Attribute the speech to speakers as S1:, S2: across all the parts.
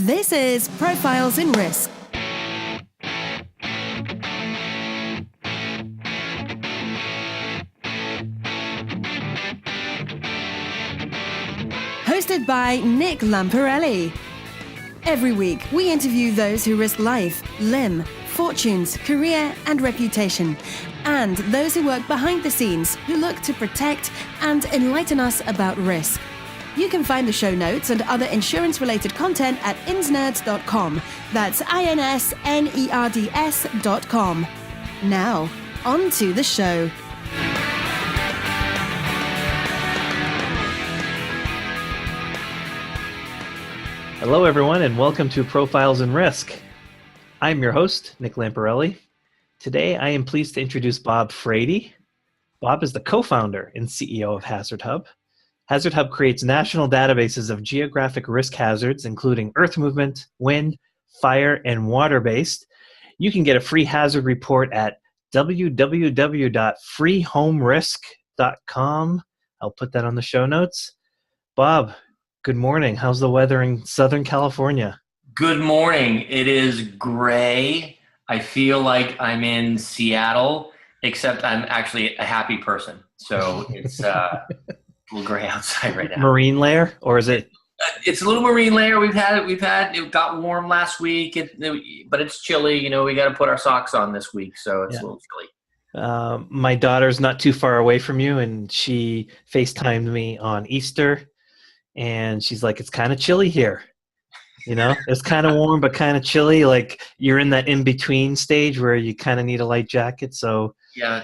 S1: This is Profiles in Risk. Hosted by Nick Lamparelli. Every week, we interview those who risk life, limb, fortunes, career, and reputation, and those who work behind the scenes who look to protect and enlighten us about risk. You can find the show notes and other insurance-related content at insnerds.com. That's INSNERDS.com. Now, on to the show.
S2: Hello, everyone, and welcome to Profiles in Risk. I'm your host, Nick Lamparelli. Today, I am pleased to introduce Bob Frady. Bob is the co-founder and CEO of HazardHub. HazardHub creates national databases of geographic risk hazards, including earth movement, wind, fire, and water-based. You can get a free hazard report at www.freehomerisk.com. I'll put that on the show notes. Bob, good morning. How's the weather in Southern California?
S3: Good morning. It is gray. I feel like I'm in Seattle, except I'm actually a happy person. So it's a little gray outside right now.
S2: Marine layer, or is it?
S3: It's a little marine layer. It got warm last week, but it's chilly. You know, we got to put our socks on this week, so it's a little chilly.
S2: My daughter's not too far away from you, and she FaceTimed me on Easter. And she's like, it's kind of chilly here. You know, it's kind of warm, but kind of chilly. Like you're in that in-between stage where you kind of need a light jacket. So
S3: yeah,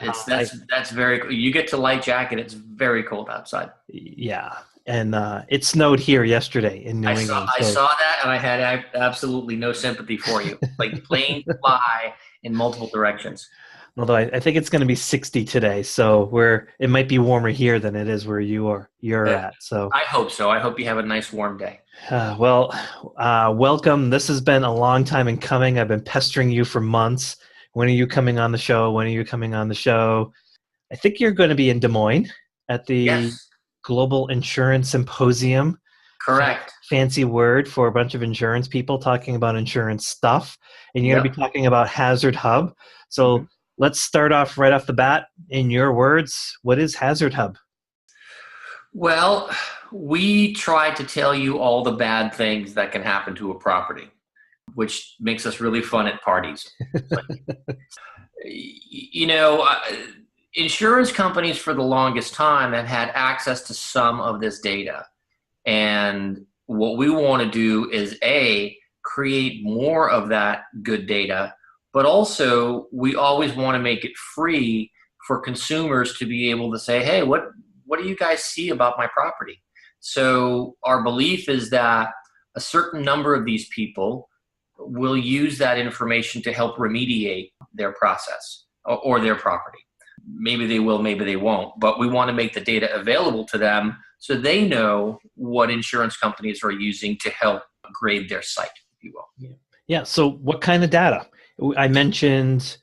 S3: that's very cool. You get to light jacket. It's very cold outside.
S2: Yeah. And it snowed here yesterday in New England.
S3: I saw that, and I had absolutely no sympathy for you. Like planes fly in multiple directions.
S2: Although I think it's going to be 60 today, so it might be warmer here than it is where you're at. So
S3: I hope so. I hope you have a nice warm day.
S2: Welcome. This has been a long time in coming. I've been pestering you for months. When are you coming on the show? When are you coming on the show? I think you're going to be in Des Moines at the Global Insurance Symposium.
S3: Correct.
S2: Fancy word for a bunch of insurance people talking about insurance stuff. And you're going to be talking about HazardHub. So let's start off right off the bat. In your words, what is HazardHub?
S3: Well, we try to tell you all the bad things that can happen to a property, which makes us really fun at parties. Insurance companies for the longest time have had access to some of this data. And what we want to do is, create more of that good data, but also we always want to make it free for consumers to be able to say, hey, what do you guys see about my property? So our belief is that a certain number of these people will use that information to help remediate their process or their property. Maybe they will, maybe they won't, but we want to make the data available to them so they know what insurance companies are using to help grade their site, if you will.
S2: Yeah. So what kind of data? I mentioned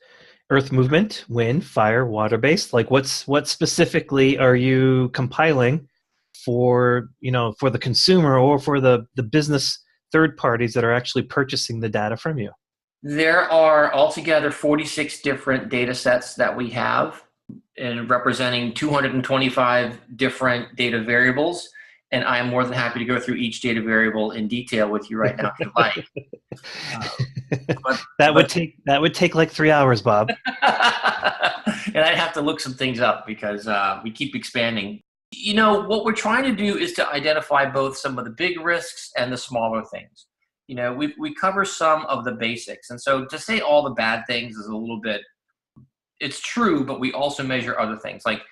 S2: earth movement, wind, fire, water-based. Like what specifically are you compiling for the consumer or for the business third parties that are actually purchasing the data from you?
S3: There are altogether 46 different data sets that we have, and representing 225 different data variables. And I'm more than happy to go through each data variable in detail with you right now if you like.
S2: That would take like 3 hours, Bob.
S3: And I'd have to look some things up because we keep expanding. You know, what we're trying to do is to identify both some of the big risks and the smaller things. You know, we cover some of the basics. And so to say all the bad things is a little bit, it's true, but we also measure other things like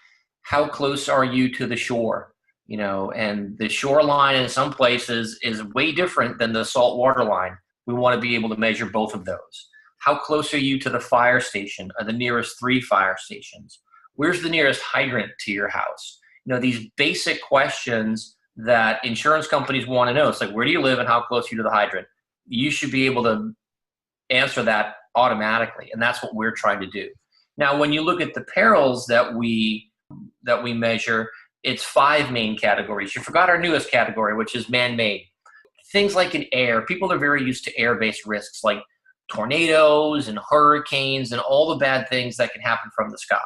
S3: how close are you to the shore? You know, and the shoreline in some places is way different than the saltwater line. We want to be able to measure both of those. How close are you to the fire station or the nearest 3 fire stations? Where's the nearest hydrant to your house? You know, these basic questions that insurance companies want to know. It's like, where do you live and how close are you to the hydrant? You should be able to answer that automatically, and that's what we're trying to do. Now, when you look at the perils that we measure, it's 5 main categories. You forgot our newest category, which is man-made. things like in air, people are very used to air-based risks like tornadoes and hurricanes and all the bad things that can happen from the sky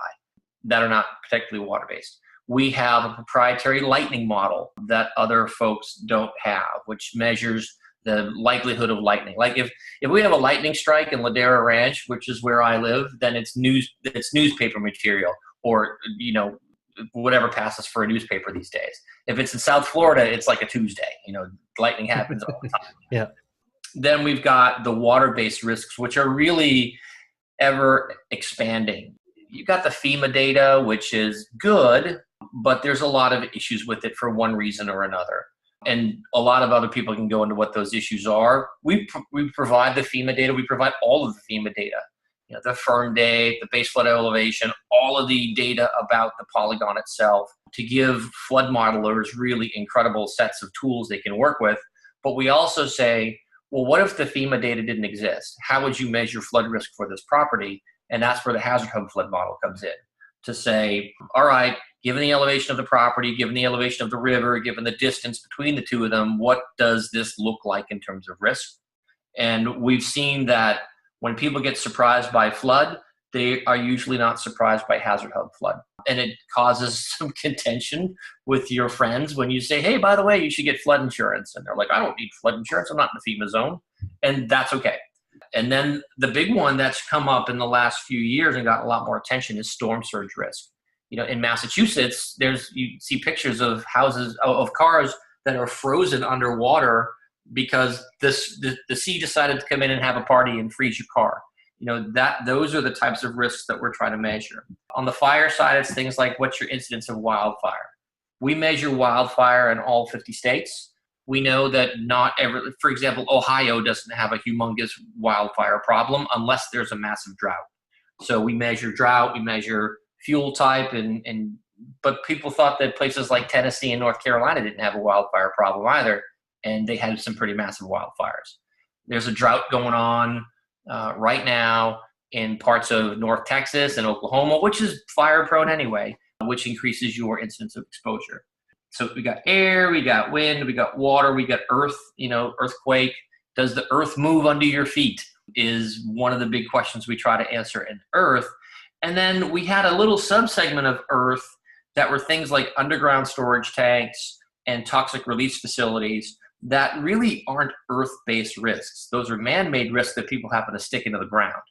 S3: that are not particularly water-based. We have a proprietary lightning model that other folks don't have, which measures the likelihood of lightning. Like if we have a lightning strike in Ladera Ranch, which is where I live, then it's newspaper material, or whatever passes for a newspaper these days. If it's in South Florida, it's like a Tuesday. Lightning happens all the time.
S2: Yeah.
S3: Then we've got the water-based risks, which are really ever expanding. You've got the FEMA data, which is good, but there's a lot of issues with it for one reason or another. And a lot of other people can go into what those issues are. We provide the FEMA data. We provide all of the FEMA data. The firm date, the base flood elevation, all of the data about the polygon itself, to give flood modelers really incredible sets of tools they can work with. But we also say, well, what if the FEMA data didn't exist? How would you measure flood risk for this property? And that's where the HazardHub flood model comes in, to say, all right, given the elevation of the property, given the elevation of the river, given the distance between the two of them, what does this look like in terms of risk? And we've seen that when people get surprised by flood, they are usually not surprised by HazardHub flood. And it causes some contention with your friends when you say, hey, by the way, you should get flood insurance. And they're like, I don't need flood insurance. I'm not in the FEMA zone. And that's okay. And then the big one that's come up in the last few years and got a lot more attention is storm surge risk. In Massachusetts, you see pictures of cars that are frozen underwater because the sea decided to come in and have a party and freeze your car. Those are the types of risks that we're trying to measure. On the fire side, it's things like, what's your incidence of wildfire? We measure wildfire in all 50 states. We know that for example, Ohio doesn't have a humongous wildfire problem unless there's a massive drought. So we measure drought, we measure fuel type, but people thought that places like Tennessee and North Carolina didn't have a wildfire problem either, and they had some pretty massive wildfires. There's a drought going on right now in parts of North Texas and Oklahoma, which is fire prone anyway, which increases your incidence of exposure. So we got air, we got wind, we got water, we got earth, earthquake. Does the earth move under your feet is one of the big questions we try to answer in earth. And then we had a little subsegment of earth that were things like underground storage tanks and toxic release facilities that really aren't earth-based risks. Those are man-made risks that people happen to stick into the ground.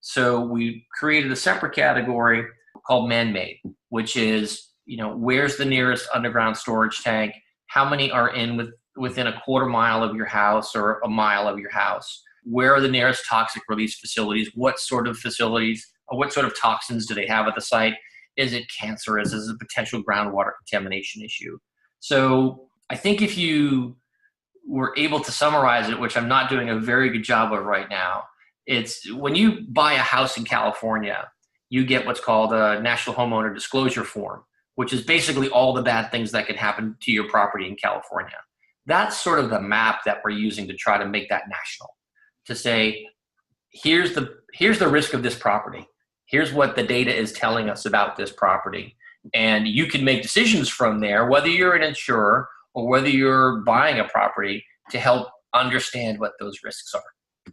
S3: So we created a separate category called man-made, which is, where's the nearest underground storage tank? How many are within a quarter mile of your house or a mile of your house? Where are the nearest toxic release facilities? What sort of facilities, or what sort of toxins do they have at the site? Is it cancerous? Is it a potential groundwater contamination issue? So I think if you were able to summarize it, which I'm not doing a very good job of right now, it's when you buy a house in California, you get what's called a National Homeowner Disclosure Form, which is basically all the bad things that could happen to your property in California. That's sort of the map that we're using to try to make that national, to say, here's the risk of this property. Here's what the data is telling us about this property. And you can make decisions from there, whether you're an insurer or whether you're buying a property, to help understand what those risks are.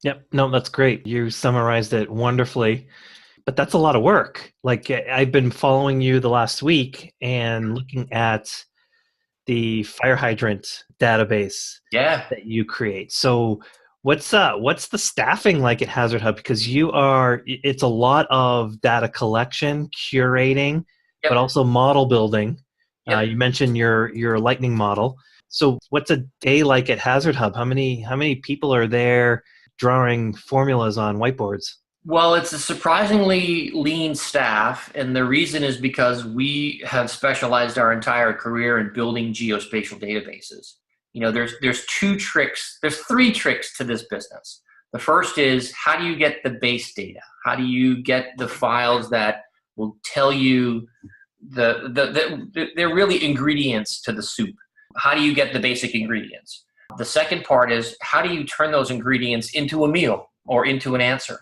S2: Yep. No, that's great. You summarized it wonderfully. But that's a lot of work. Like, I've been following you the last week and looking at the fire hydrant database that you create. So what's the staffing like at HazardHub? Because it's a lot of data collection, curating, but also model building. You mentioned your lightning model. So what's a day like at HazardHub? How many people are there drawing formulas on whiteboards?
S3: Well, it's a surprisingly lean staff, and the reason is because we have specialized our entire career in building geospatial databases. There's three tricks to this business. The first is, how do you get the base data? How do you get the files that will tell you they're really ingredients to the soup? How do you get the basic ingredients? The second part is, how do you turn those ingredients into a meal or into an answer?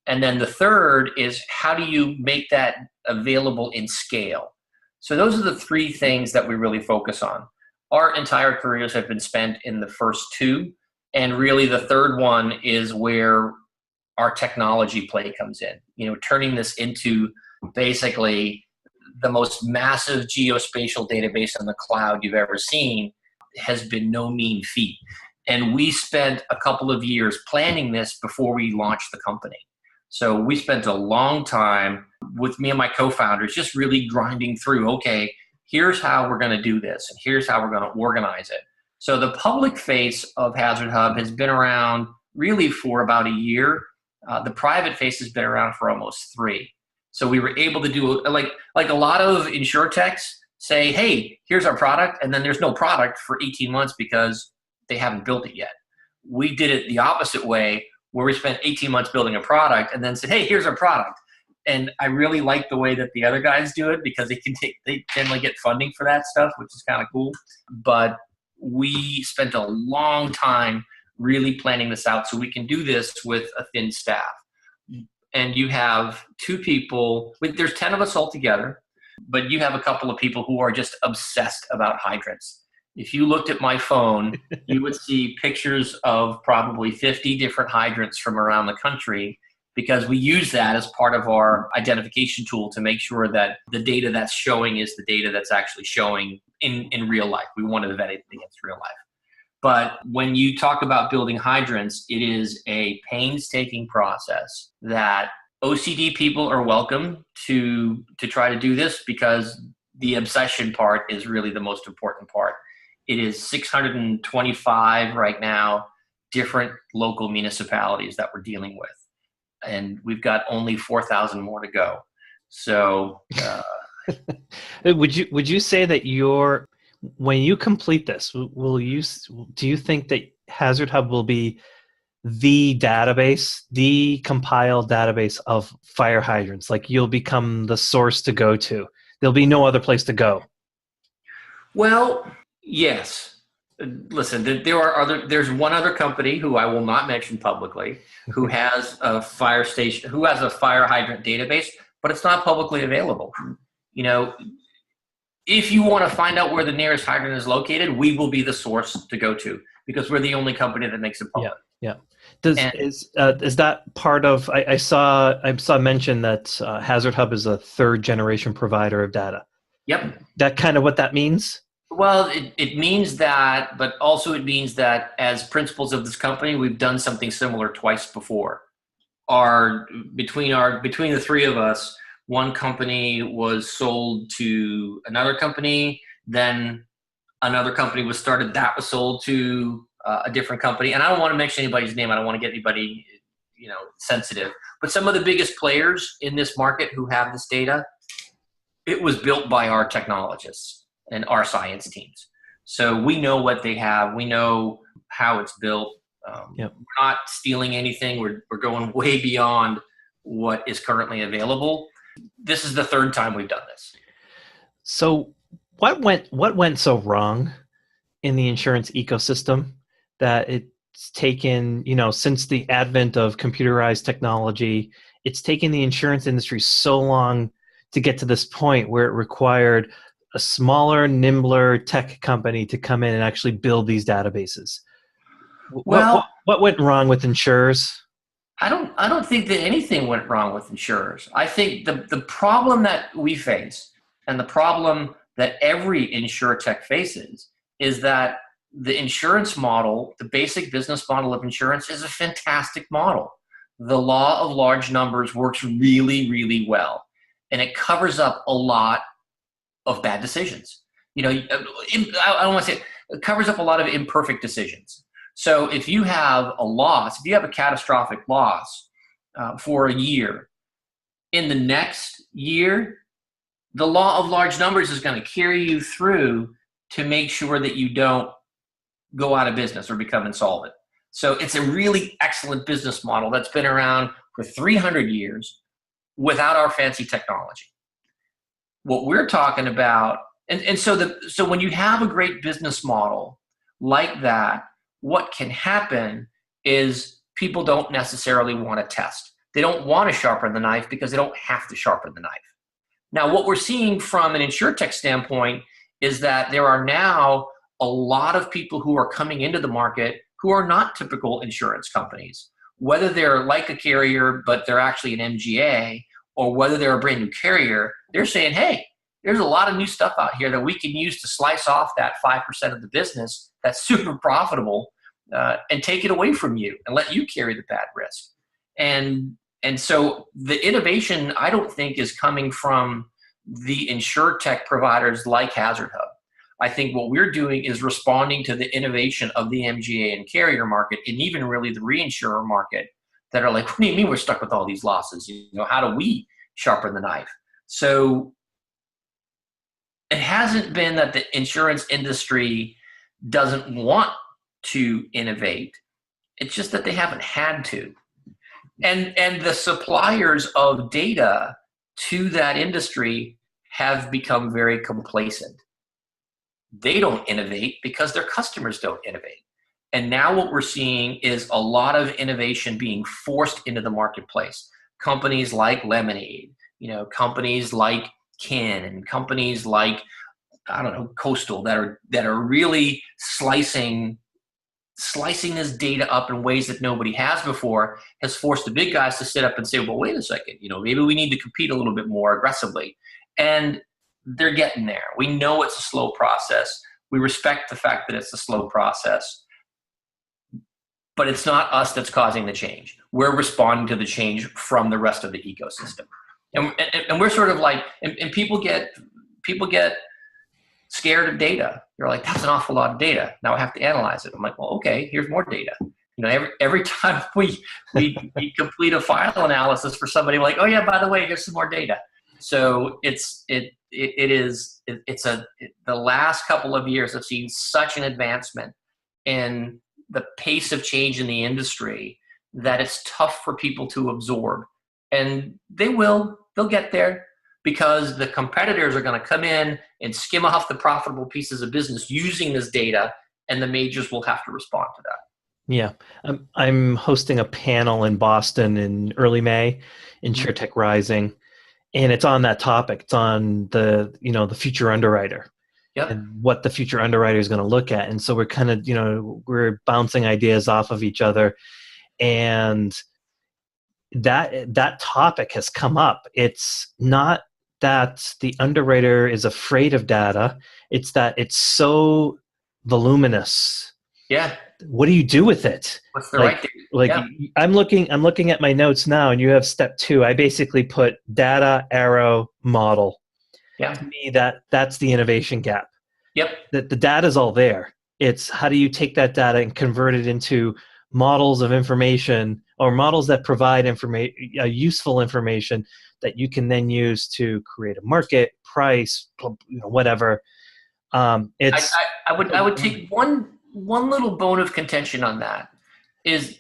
S3: And then the third is, how do you make that available in scale? So those are the three things that we really focus on. our entire careers have been spent in the first two. And really the third one is where our technology play comes in, turning this into basically the most massive geospatial database in the cloud you've ever seen has been no mean feat. And we spent a couple of years planning this before we launched the company. So we spent a long time with me and my co-founders just really grinding through, okay, here's how we're going to do this, and here's how we're going to organize it. So the public face of HazardHub has been around really for about a year. The private face has been around for almost 3. So we were able to do, like a lot of Insurtechs say, hey, here's our product, and then there's no product for 18 months because they haven't built it yet. We did it the opposite way, where we spent 18 months building a product and then said, hey, here's our product. And I really like the way that the other guys do it because they generally get funding for that stuff, which is kind of cool. But we spent a long time really planning this out so we can do this with a thin staff. And you have 2 people, there's 10 of us all together, but you have a couple of people who are just obsessed about hydrants. If you looked at my phone, you would see pictures of probably 50 different hydrants from around the country, because we use that as part of our identification tool to make sure that the data that's showing is the data that's actually showing in real life. We want to vet it against real life. But when you talk about building hydrants, it is a painstaking process that OCD people are welcome to try to do this, because the obsession part is really the most important part. It is 625 right now, different local municipalities that we're dealing with. And we've got only 4,000 more to go. So
S2: would you say that when you complete this, do you think that HazardHub will be the database, the compiled database of fire hydrants? Like, you'll become the source to go to. There'll be no other place to go.
S3: Well, yes. Listen, there's one other company who I will not mention publicly who has a fire hydrant database, but it's not publicly available. If you want to find out where the nearest hydrant is located, we will be the source to go to, because we're the only company that makes it public.
S2: Yeah. Is that part of? I saw mention that HazardHub is a 3rd generation provider of data.
S3: Yep. That
S2: kind of what that means?
S3: Well, it means that, but also it means that as principals of this company, we've done something similar twice before. Between the 3 of us, one company was sold to another company, then another company was started that was sold to a different company. And I don't want to mention anybody's name. I don't want to get anybody, sensitive. But some of the biggest players in this market who have this data, it was built by our technologists and our science teams. So we know what they have. We know how it's built. We're not stealing anything. We're going way beyond what is currently available. This is the 3rd time we've done this.
S2: So what went so wrong in the insurance ecosystem that it's taken, since the advent of computerized technology, it's taken the insurance industry so long to get to this point where it required a smaller, nimbler tech company to come in and actually build these databases? What went wrong with insurers?
S3: I don't think that anything went wrong with insurers. I think the problem that we face, and the problem that every Insurtech faces, is that the insurance model, the basic business model of insurance, is a fantastic model. The law of large numbers works really, really well, and it covers up a lot of bad decisions. I don't want to say it covers up a lot of imperfect decisions. So if you have a loss, if you have a catastrophic loss for a year, in the next year, the law of large numbers is going to carry you through to make sure that you don't go out of business or become insolvent. So it's a really excellent business model that's been around for 300 years without our fancy technology. What we're talking about, so when you have a great business model like that, what can happen is people don't necessarily want to test. They don't want to sharpen the knife because they don't have to sharpen the knife. Now, what we're seeing from an Insurtech standpoint is that there are now a lot of people who are coming into the market who are not typical insurance companies, whether they're like a carrier, but they're actually an MGA, or whether they're a brand new carrier. They're saying, hey, there's a lot of new stuff out here that we can use to slice off that 5% of the business that's super profitable and take it away from you and let you carry the bad risk. And so the innovation, I don't think, is coming from the Insurtech providers like HazardHub. I think what we're doing is responding to the innovation of the MGA and carrier market, and even really the reinsurer market, that are like, what do you mean we're stuck with all these losses? How do we sharpen the knife? So it hasn't been that the insurance industry doesn't want to innovate. It's just that they haven't had to. And the suppliers of data to that industry have become very complacent. They don't innovate because their customers don't innovate. And now what we're seeing is a lot of innovation being forced into the marketplace. Companies like Lemonade, companies like Kin, and companies like, Coastal, that are really slicing this data up in ways that nobody has before, has forced the big guys to sit up and say, well, wait a second, maybe we need to compete a little bit more aggressively. And they're getting there. We know it's a slow process. We respect the fact that it's a slow process. But it's not us that's causing the change. We're responding to the change from the rest of the ecosystem. And we're sort of like, and people get scared of data. You're like, that's an awful lot of data. Now I have to analyze it. I'm like, well, okay, here's more data. Every time we complete a file analysis for somebody, we're like, oh yeah, by the way, here's some more data. So the last couple of years have seen such an advancement in the pace of change in the industry that it's tough for people to absorb. And they'll get there, because the competitors are going to come in and skim off the profitable pieces of business using this data, and the majors will have to respond to that.
S2: Yeah. I'm hosting a panel in Boston in early May, Insurtech Rising, and it's on that topic. It's on the future underwriter. Yep. And what the future underwriter is going to look at. And so we're kind of, we're bouncing ideas off of each other, and that topic has come up. It's not that the underwriter is afraid of data. It's that it's so voluminous.
S3: Yeah.
S2: What do you do with it?
S3: What's the right thing?
S2: Yeah. I'm looking at my notes now, and you have step 2. I basically put data, arrow, model.
S3: Yeah.
S2: To me, that's the innovation gap.
S3: Yep.
S2: The data is all there. It's how do you take that data and convert it into models of information, or models that provide useful information that you can then use to create a market, price, whatever. I would take one little bone of contention on that. Is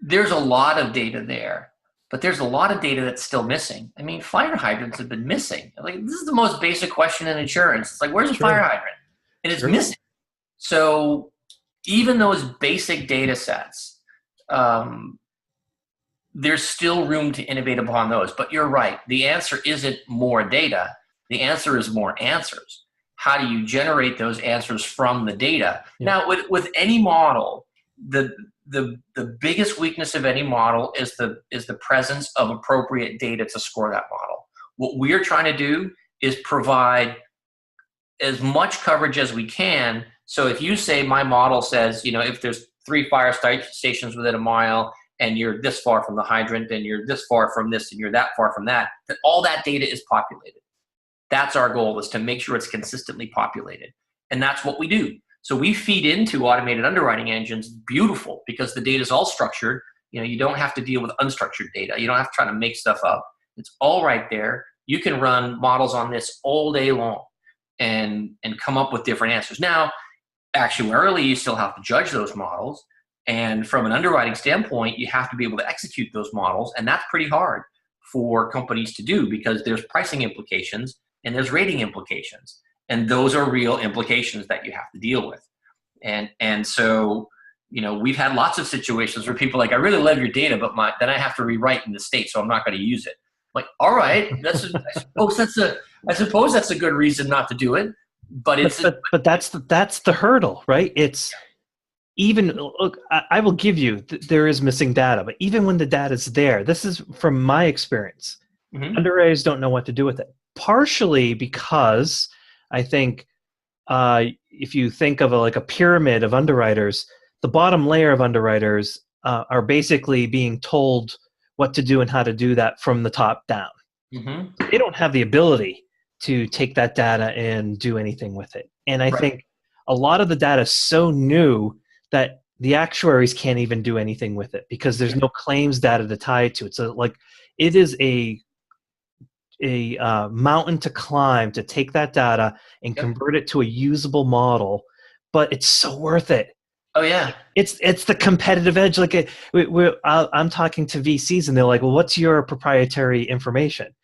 S2: there's a lot of data there, but there's a lot of data that's still missing. I mean, fire hydrants have been missing. Like, this is the most basic question in insurance. It's like, where's a fire hydrant? And it's missing. So even those basic data sets, there's still room to innovate upon those. But you're right. The answer isn't more data. The answer is more answers. How do you generate those answers from the data? Yeah. Now, with any model, the biggest weakness of any model is the presence of appropriate data to score that model. What we're trying to do is provide as much coverage as we can. So if you say my model says, if there's 3 fire stations within a mile, and you're this far from the hydrant, and you're this far from this, and you're that far from that all that data is populated. That's our goal, is to make sure it's consistently populated. And that's what we do. So we feed into automated underwriting engines, beautiful, because the data is all structured. You don't have to deal with unstructured data. You don't have to try to make stuff up. It's all right there. You can run models on this all day long and come up with different answers. Now, actuarially, you still have to judge those models. And from an underwriting standpoint, you have to be able to execute those models. And that's pretty hard for companies to do, because there's pricing implications and there's rating implications. And those are real implications that you have to deal with. And so, we've had lots of situations where people are like, I really love your data, but then I have to rewrite in the state, so I'm not going to use it. I'm like, all right, I suppose that's a good reason not to do it.
S3: but it's
S2: but that's the hurdle, right? It's even look. I will give you there is missing data, but even when the data is there, this is from my experience.
S3: Mhm.
S2: Underwriters don't know what to do with it. Partially because I think if you think of like a pyramid of underwriters, the bottom layer of underwriters are basically being told what to do and how to do that from the top down.
S3: Mhm.
S2: They don't have the ability to take that data and do anything with it. And I
S3: Right.
S2: think a lot of the data is so new that the actuaries can't even do anything with it because there's no claims data to tie it to it. So like it is a mountain to climb to take that data and
S3: Yep.
S2: convert it to a usable model, but it's so worth it.
S3: Oh yeah.
S2: It's the competitive edge. Like I'm talking to VCs and they're like, "Well, what's your proprietary information?"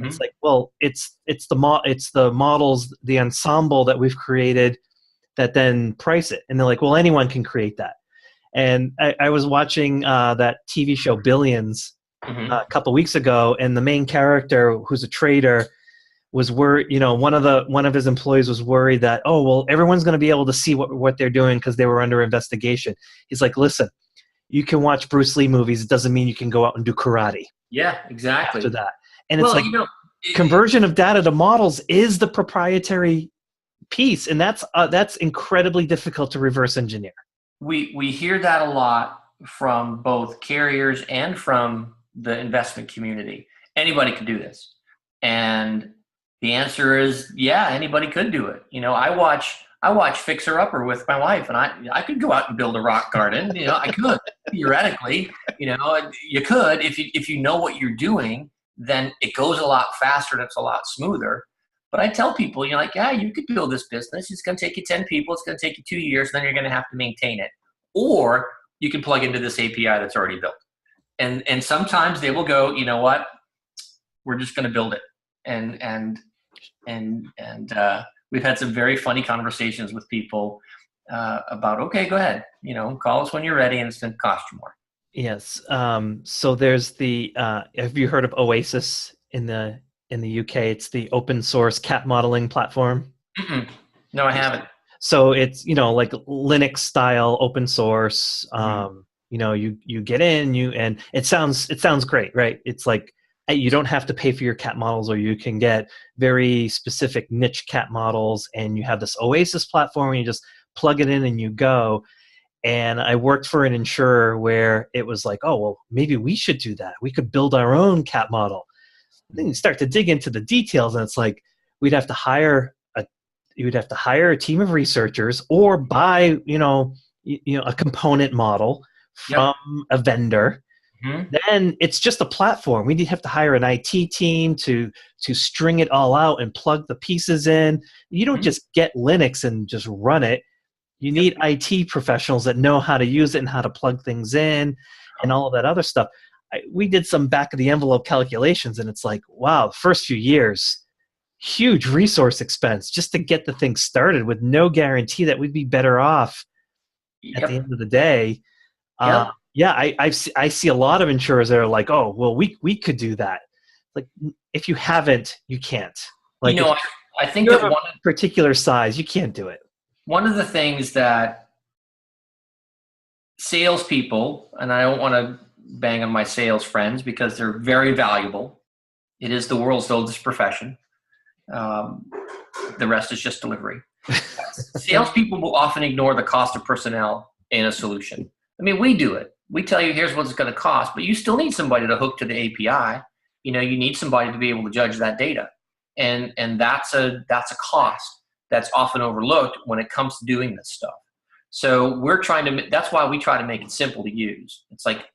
S2: It's
S3: Mhm.
S2: like, well, it's the models, the ensemble that we've created that then price it, and they're like, well, anyone can create that. And I was watching that TV show Billions
S3: Mhm.
S2: a couple weeks ago, and the main character, who's a trader, was worried. One of his employees was worried that, oh well, everyone's going to be able to see what they're doing because they were under investigation. He's like, listen, you can watch Bruce Lee movies. It doesn't mean you can go out and do karate
S3: Yeah,
S2: after
S3: exactly.
S2: that. And it's
S3: Well,
S2: like conversion of data to models is the proprietary piece, and that's incredibly difficult to reverse engineer.
S3: we hear that a lot from both carriers and from the investment community. Anybody can do this, and the answer is yeah, anybody could do it. I watch Fixer Upper with my wife, and I could go out and build a rock garden. I could theoretically. You could if you know what you're doing. Then it goes a lot faster and it's a lot smoother. But I tell people, like, yeah, you could build this business. It's going to take you 10 people. It's going to take you 2 years. Then you're going to have to maintain it. Or you can plug into this API that's already built. And sometimes they will go, you know what, we're just going to build it. And we've had some very funny conversations with people about, okay, go ahead, call us when you're ready, and it's going to cost you more.
S2: Yes. So there's have you heard of Oasis in the UK? It's the open source cat modeling platform.
S3: Mm-mm. No, I haven't.
S2: So it's, like Linux style open source.
S3: Mm-hmm.
S2: You get in, and it sounds great, right? It's like you don't have to pay for your cat models, or you can get very specific niche cat models, and you have this Oasis platform and you just plug it in and you go. And I worked for an insurer where it was like, oh, well, maybe we should do that. We could build our own cat model. And then you start to dig into the details, and it's like we'd have to hire a team of researchers, or buy, a component model
S3: Yep.
S2: from a vendor.
S3: Mm-hmm.
S2: Then it's just a platform. We'd have to hire an IT team to string it all out and plug the pieces in. You don't
S3: Mm-hmm.
S2: just get Linux and just run it. You need IT professionals that know how to use it and how to plug things in and all of that other stuff. We did some back of the envelope calculations, and it's like, wow, the first few years, huge resource expense just to get the thing started, with no guarantee that we'd be better off at the
S3: Yep.
S2: end of the day.
S3: Yep.
S2: Yeah, I see a lot of insurers that are like, oh, well, we could do that. Like, if you haven't, you can't. Like, if
S3: I think
S2: you
S3: that
S2: have a particular size, you can't do it.
S3: one of the things that salespeople, and I don't want to bang on my sales friends because they're very valuable. It is the world's oldest profession. The rest is just delivery. Salespeople will often ignore the cost of personnel in a solution. I mean, we do it. We tell you, here's what it's going to cost, but you still need somebody to hook to the API. You need somebody to be able to judge that data. And that's a cost that's often overlooked when it comes to doing this stuff. So that's why we try to make it simple to use. It's like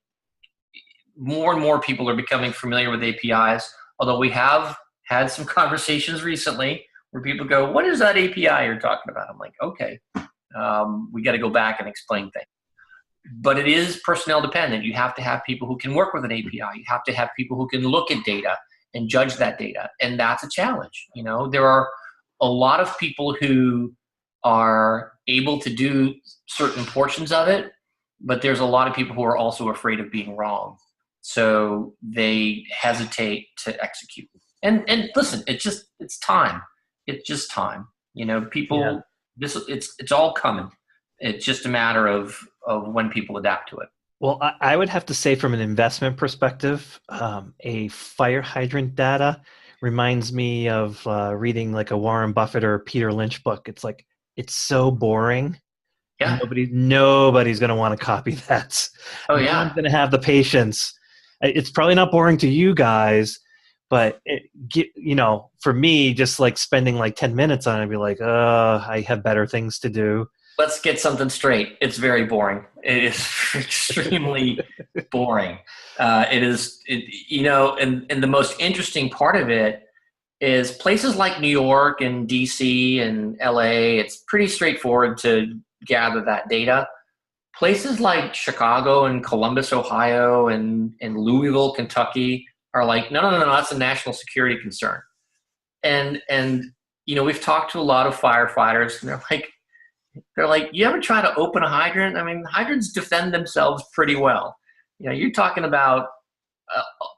S3: more and more people are becoming familiar with APIs, although we have had some conversations recently where people go, what is that API you're talking about? I'm like, okay, we got to go back and explain things. But it is personnel dependent. You have to have people who can work with an API. You have to have people who can look at data and judge that data. And that's a challenge. There are a lot of people who are able to do certain portions of it, but there's a lot of people who are also afraid of being wrong. So they hesitate to execute. And listen, it's time. It's just time. People, it's all coming. It's just a matter of when people adapt to it.
S2: Well, I would have to say from an investment perspective, a fire hydrant data reminds me of reading like a Warren Buffett or Peter Lynch book. It's like, it's so boring.
S3: Yeah.
S2: Nobody's going to want to copy that.
S3: Oh,
S2: No
S3: yeah.
S2: one's going to have the patience. It's probably not boring to you guys, but for me, just like spending like 10 minutes on it, I'd be like, I have better things to do.
S3: Let's get something straight. It's very boring. It is extremely boring. And the most interesting part of it is places like New York and DC and LA, it's pretty straightforward to gather that data. Places like Chicago and Columbus, Ohio and Louisville, Kentucky are like, no, that's a national security concern. And we've talked to a lot of firefighters and they're like, you ever try to open a hydrant? I mean, hydrants defend themselves pretty well. You're talking about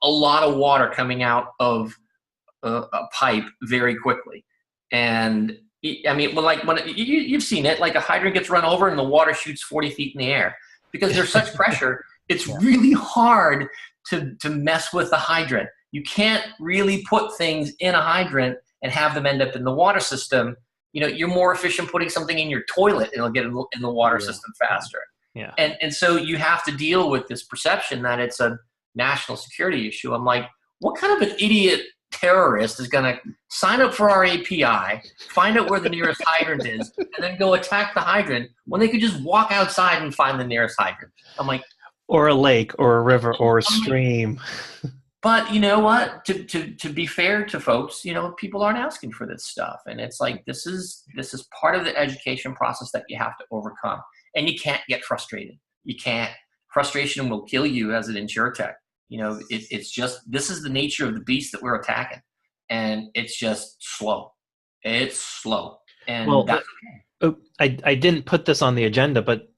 S3: a lot of water coming out of a pipe very quickly. And I mean, when you've seen it, like a hydrant gets run over and the water shoots 40 feet in the air because there's such pressure. It's really hard to mess with the hydrant. You can't really put things in a hydrant and have them end up in the water system. You're more efficient putting something in your toilet and it'll get in the water system faster.
S2: Yeah.
S3: And so you have to deal with this perception that it's a national security issue. I'm like, what kind of an idiot terrorist is going to sign up for our API, find out where the nearest hydrant is, and then go attack the hydrant when they could just walk outside and find the nearest hydrant? I'm like,
S2: or a lake or a river or a stream.
S3: But you know what? To be fair to folks, people aren't asking for this stuff, and it's like this is part of the education process that you have to overcome, and you can't get frustrated. You can't. Frustration will kill you as an Insurtech. It's just, this is the nature of the beast that we're attacking, and it's just slow. It's slow, and that's okay.
S2: I didn't put this on the agenda, but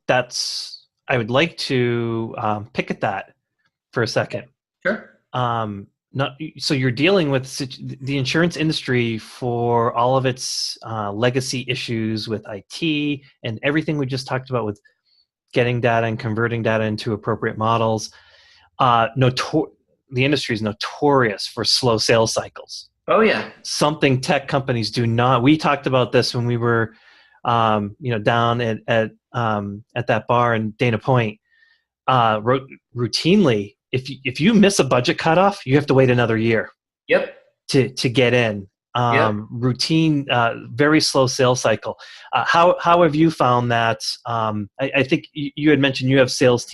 S2: I would like to pick at that for a second.
S3: Sure.
S2: So you're dealing with the insurance industry for all of its legacy issues with IT and everything we just talked about with getting data and converting data into appropriate models. The industry is notorious for slow sales cycles.
S3: Oh yeah.
S2: Something tech companies do not. We talked about this when we were, down at that bar in Dana Point. Routinely, if you miss a budget cutoff, you have to wait another year.
S3: Yep.
S2: To get in. Routine, very slow sales cycle. How have you found that? I think you had mentioned you have sales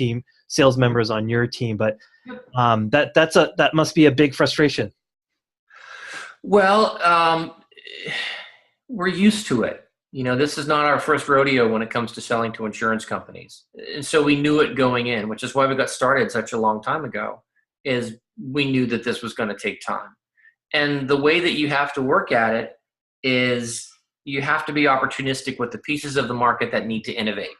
S2: members on your team, but that must be a big frustration.
S3: Well, we're used to it. This is not our first rodeo when it comes to selling to insurance companies. And so we knew it going in, which is why we got started such a long time ago, is we knew that this was going to take time. And the way that you have to work at it is you have to be opportunistic with the pieces of the market that need to innovate.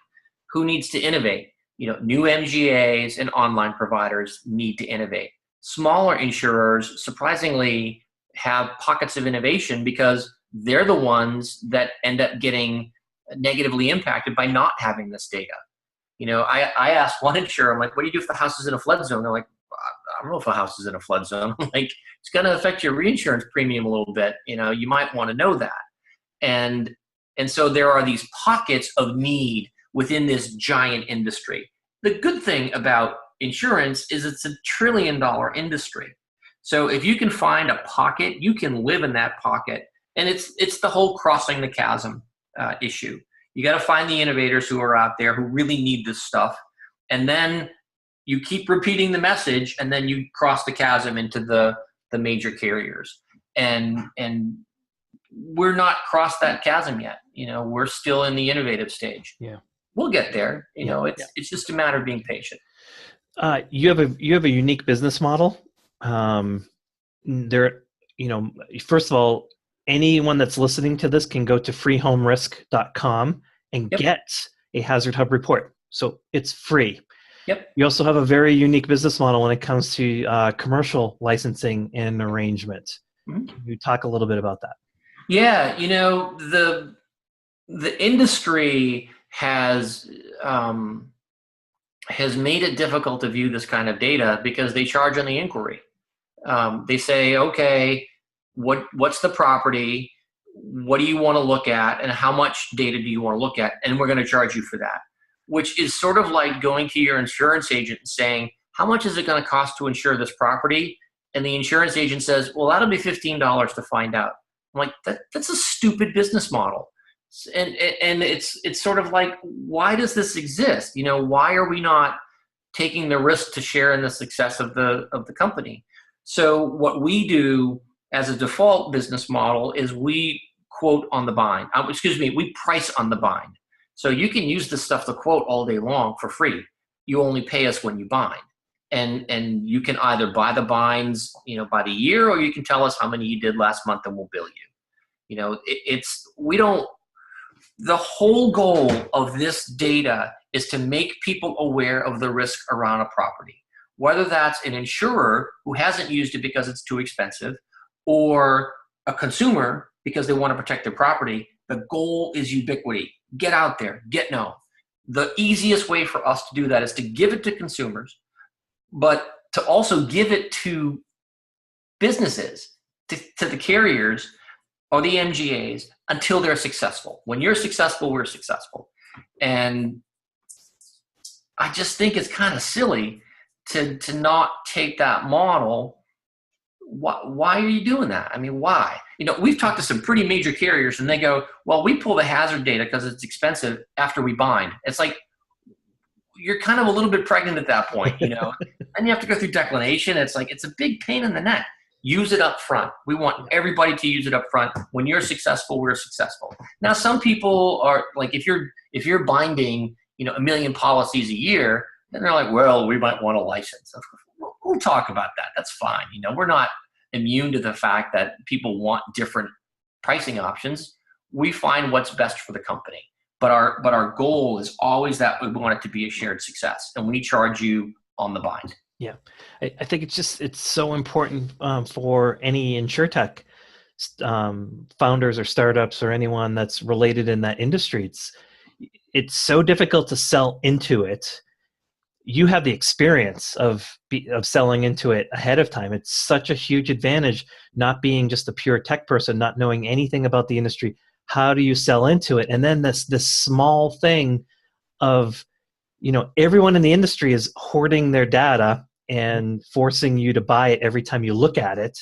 S3: Who needs to innovate? New MGAs and online providers need to innovate. Smaller insurers, surprisingly, have pockets of innovation because they're the ones that end up getting negatively impacted by not having this data. I asked one insurer, I'm like, what do you do if the house is in a flood zone? They're like, I don't know if a house is in a flood zone. I'm like, it's going to affect your reinsurance premium a little bit. You might want to know that. And so there are these pockets of need within this giant industry. The good thing about insurance is it's $1 trillion industry. So if you can find a pocket, you can live in that pocket. And it's the whole crossing the chasm issue. You got to find the innovators who are out there who really need this stuff. And then you keep repeating the message, and then you cross the chasm into the major carriers. And we're not crossed that chasm yet. We're still in the innovative stage.
S2: Yeah.
S3: We'll get there. It's just a matter of being patient.
S2: You have a unique business model. First of all, anyone that's listening to this can go to freehomerisk.com and get a HazardHub report. So it's free.
S3: Yep.
S2: You also have a very unique business model when it comes to commercial licensing and arrangement. Mm-hmm. Can you talk a little bit about that?
S3: Yeah, the industry has made it difficult to view this kind of data because they charge on the inquiry. They say, okay, what's the property? What do you want to look at? And how much data do you want to look at? And we're going to charge you for that, which is sort of like going to your insurance agent and saying, how much is it going to cost to insure this property? And the insurance agent says, well, that'll be $15 to find out. I'm like, that's a stupid business model. And it's sort of like, why does this exist? Why are we not taking the risk to share in the success of the company? So what we do as a default business model is we quote on the bind. We price on the bind. So you can use this stuff to quote all day long for free. You only pay us when you bind. And you can either buy the binds, by the year, or you can tell us how many you did last month and we'll bill you. The whole goal of this data is to make people aware of the risk around a property, whether that's an insurer who hasn't used it because it's too expensive, or a consumer because they want to protect their property. The goal is ubiquity. Get out there, get known. The easiest way for us to do that is to give it to consumers, but to also give it to businesses, to the carriers or the MGAs until they're successful. When you're successful, we're successful. And I just think it's kind of silly to not take that model. Why are you doing that? I mean, why? We've talked to some pretty major carriers and they go, well, we pull the hazard data because it's expensive after we bind. It's like, you're kind of a little bit pregnant at that point, and you have to go through declination. It's like, it's a big pain in the neck. Use it up front. We want everybody to use it up front. When you're successful, we're successful. Now, some people are like, if you're binding, 1 million policies a year, then they're like, well, we might want a license. We'll talk about that. That's fine. We're not immune to the fact that people want different pricing options. We find what's best for the company. But our goal is always that we want it to be a shared success, and we charge you on the bind.
S2: Yeah, I think it's so important for any Insurtech founders or startups or anyone that's related in that industry. It's so difficult to sell into it. You have the experience of selling into it ahead of time. It's such a huge advantage, not being just a pure tech person, not knowing anything about the industry. How do you sell into it? And then this small thing of, everyone in the industry is hoarding their data and forcing you to buy it every time you look at it.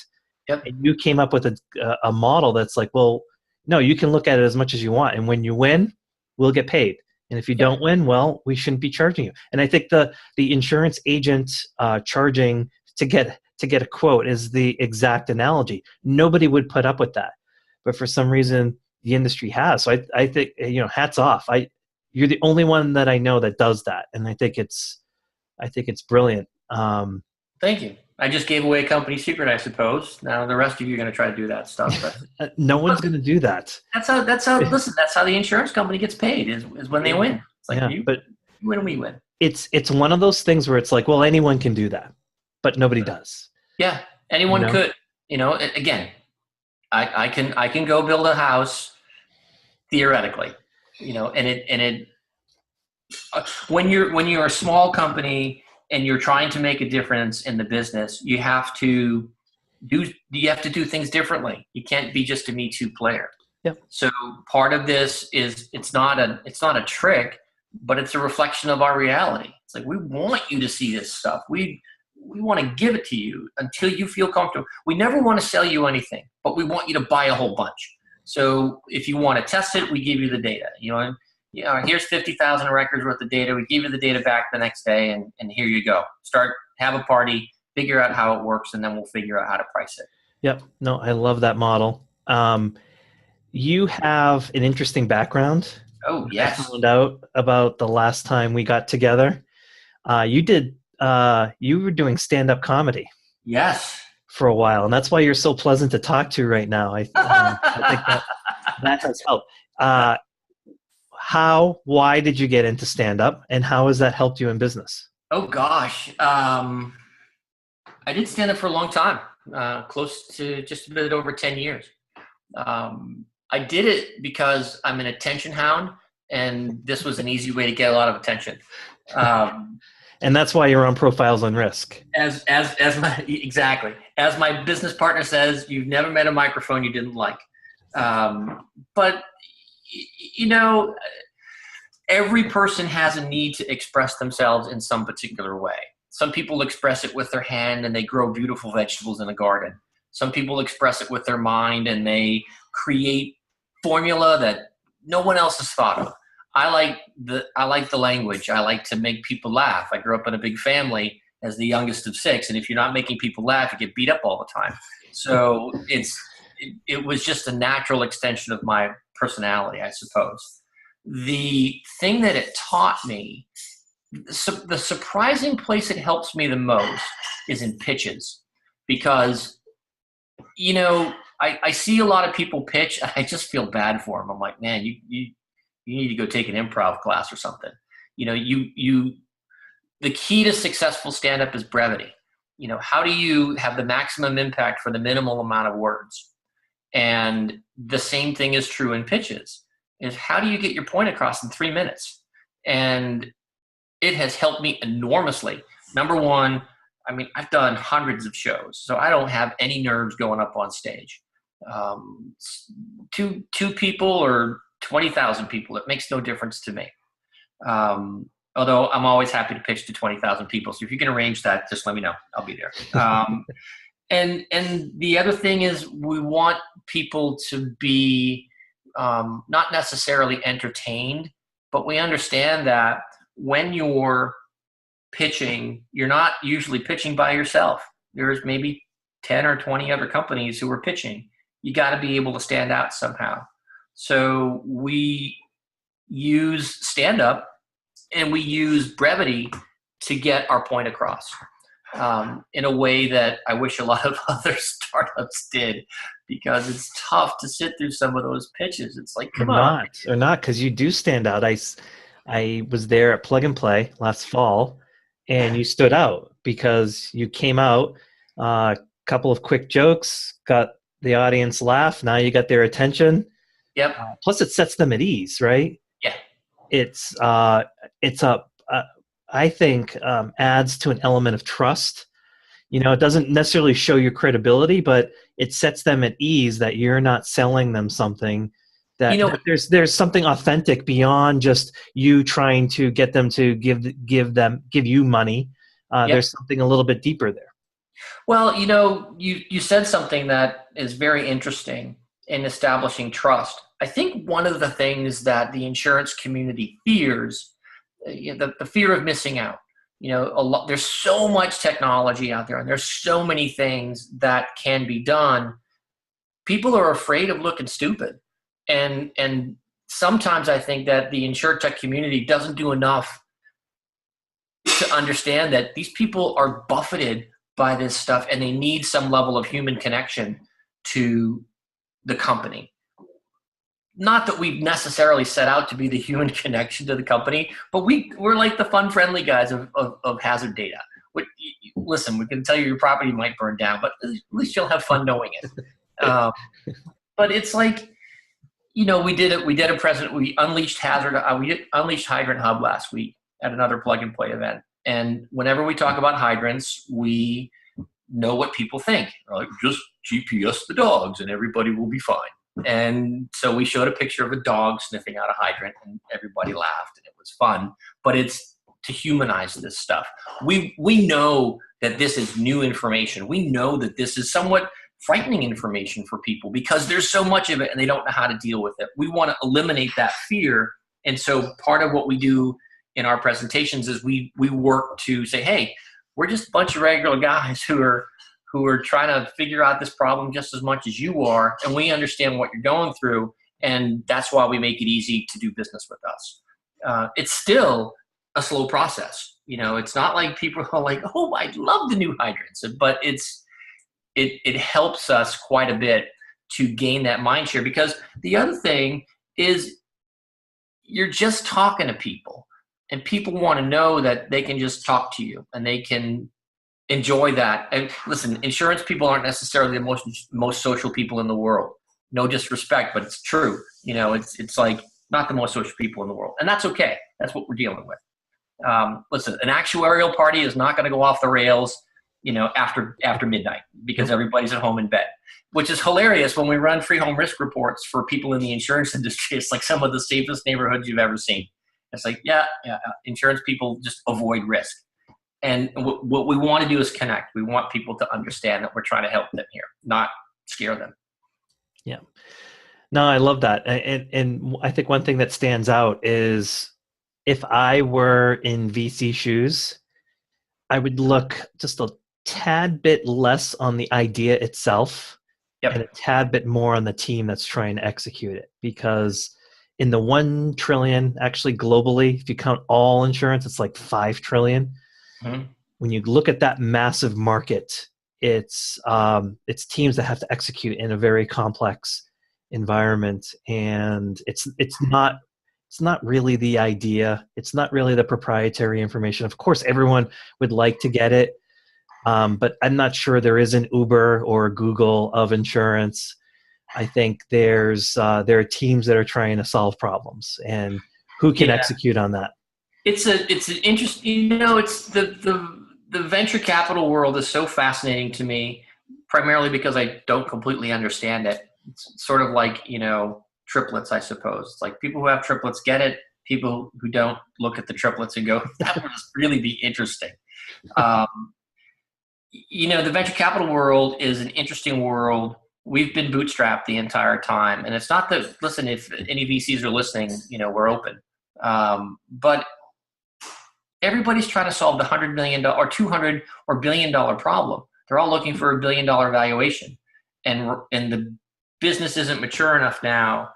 S3: Yep.
S2: And you came up with a model that's like, well, no, you can look at it as much as you want. And when you win, we'll get paid. And if you don't win, well, we shouldn't be charging you. And I think the insurance agent charging to get a quote is the exact analogy. Nobody would put up with that. But for some reason, the industry has. So I think, hats off. You're the only one that I know that does that. And I think it's brilliant.
S3: Thank you. I just gave away a company secret, I suppose. Now the rest of you are going to try to do that stuff. But
S2: no one's going to do that.
S3: That's how the insurance company gets paid is when they win. It's like, you win, we win.
S2: It's one of those things where it's like, well, anyone can do that, but nobody does.
S3: Yeah. Anyone could, again, I can go build a house theoretically, when you're a small company and you're trying to make a difference in the business, you have to do things differently. You can't be just a Me Too player.
S2: Yep.
S3: So part of this is it's not a trick, but it's a reflection of our reality. It's like, we want you to see this stuff. We want to give it to you until you feel comfortable. We never want to sell you anything, but we want you to buy a whole bunch. So if you want to test it, we give you the data. Here's 50,000 records worth of data. We give you the data back the next day, and here you go. Have a party, figure out how it works, and then we'll figure out how to price it.
S2: Yep. No, I love that model. You have an interesting background.
S3: Oh, yes.
S2: I found out about the last time we got together. You were doing stand-up comedy.
S3: Yes.
S2: For a while, and that's why you're so pleasant to talk to right now. I think that has helped. Why did you get into stand-up, and how has that helped you in business?
S3: Oh gosh, I did stand-up for a long time, close to just a bit over 10 years. I did it because I'm an attention hound, and this was an easy way to get a lot of attention.
S2: And that's why you're on Profiles on Risk.
S3: Exactly. As my business partner says, you've never met a microphone you didn't like. But every person has a need to express themselves in some particular way. Some people express it with their hand and they grow beautiful vegetables in a garden. Some people express it with their mind and they create formula that no one else has thought of. I like the language. I like to make people laugh. I grew up in a big family as the youngest of 6, and if you're not making people laugh, you get beat up all the time. So it was just a natural extension of my personality, I suppose. The thing that it taught me, the surprising place it helps me the most is in pitches, because I see a lot of people pitch. I just feel bad for them. I'm like, man, you need to go take an improv class or something. The key to successful stand-up is brevity. How do you have the maximum impact for the minimal amount of words? And the same thing is true in pitches, is how do you get your point across in 3 minutes? And it has helped me enormously. Number one, I've done hundreds of shows, so I don't have any nerves going up on stage. Two people or 20,000 people, it makes no difference to me. Although I'm always happy to pitch to 20,000 people. So if you can arrange that, just let me know. I'll be there. And the other thing is we want people to be not necessarily entertained, but we understand that when you're pitching, you're not usually pitching by yourself. There's maybe 10 or 20 other companies who are pitching. You got to be able to stand out somehow. So we use stand-up and we use brevity to get our point across in a way that I wish a lot of other startups did, because it's tough to sit through some of those pitches. It's like, come on.
S2: Or not, because you do stand out. I was there at Plug and Play last fall, and you stood out because you came out, a couple of quick jokes, got the audience laugh. Now you got their attention.
S3: Yep.
S2: Plus, it sets them at ease, right?
S3: Yeah.
S2: I think adds to an element of trust. It doesn't necessarily show your credibility, but it sets them at ease that you're not selling them something. That there's something authentic beyond just you trying to get them to give you money.
S3: Yep.
S2: There's something a little bit deeper there.
S3: Well, you said something that is very interesting in establishing trust. I think one of the things that the insurance community fears, the fear of missing out. There's so much technology out there, and there's so many things that can be done. People are afraid of looking stupid, and sometimes I think that the Insurtech community doesn't do enough to understand that these people are buffeted by this stuff, and they need some level of human connection to the company. Not that we've necessarily set out to be the human connection to the company, but we're like the fun, friendly guys of hazard data. Listen, we can tell you your property might burn down, but at least you'll have fun knowing it. But it's like, we unleashed HazardHub last week at another plug and play event. And whenever we talk about hydrants, we know what people think. Like, just GPS the dogs and everybody will be fine. And so we showed a picture of a dog sniffing out a hydrant, and everybody laughed, and it was fun. But it's to humanize this stuff. We know that this is new information. We know that this is somewhat frightening information for people because there's so much of it and they don't know how to deal with it. We want to eliminate that fear. And so part of what we do in our presentations is we work to say, hey, we're just a bunch of regular guys who are trying to figure out this problem just as much as you are, and we understand what you're going through, and that's why we make it easy to do business with us. It's still a slow process. It's not like people are like, oh, I love the new hydrants, but it helps us quite a bit to gain that mind share, because the other thing is you're just talking to people, and people want to know that they can just talk to you and they can enjoy that. And listen, insurance people aren't necessarily the most social people in the world. No disrespect, but it's true. It's like not the most social people in the world, and that's okay. That's what we're dealing with. Listen, an actuarial party is not going to go off the rails, after midnight because everybody's at home in bed, which is hilarious when we run free home risk reports for people in the insurance industry. It's like some of the safest neighborhoods you've ever seen. It's like, insurance people just avoid risk. And what we want to do is connect. We want people to understand that we're trying to help them here, not scare them.
S2: Yeah. No, I love that. And I think one thing that stands out is if I were in VC shoes, I would look just a tad bit less on the idea itself and a tad bit more on the team that's trying to execute it. Because in the 1 trillion, actually globally, if you count all insurance, it's like 5 trillion. Mm-hmm. When you look at that massive market, it's teams that have to execute in a very complex environment, and it's not really the idea. It's not really the proprietary information. Of course, everyone would like to get it, but I'm not sure there is an Uber or a Google of insurance. I think there are teams that are trying to solve problems, and who can execute on that.
S3: It's an interesting. It's the venture capital world is so fascinating to me, primarily because I don't completely understand it. It's sort of like triplets, I suppose. It's like people who have triplets get it. People who don't look at the triplets and go, that would really be interesting. The venture capital world is an interesting world. We've been bootstrapped the entire time. And it's not that, listen, if any VCs are listening, we're open. But everybody's trying to solve the $100 million or $200 or $1 billion problem. They're all looking for $1 billion valuation. And the business isn't mature enough now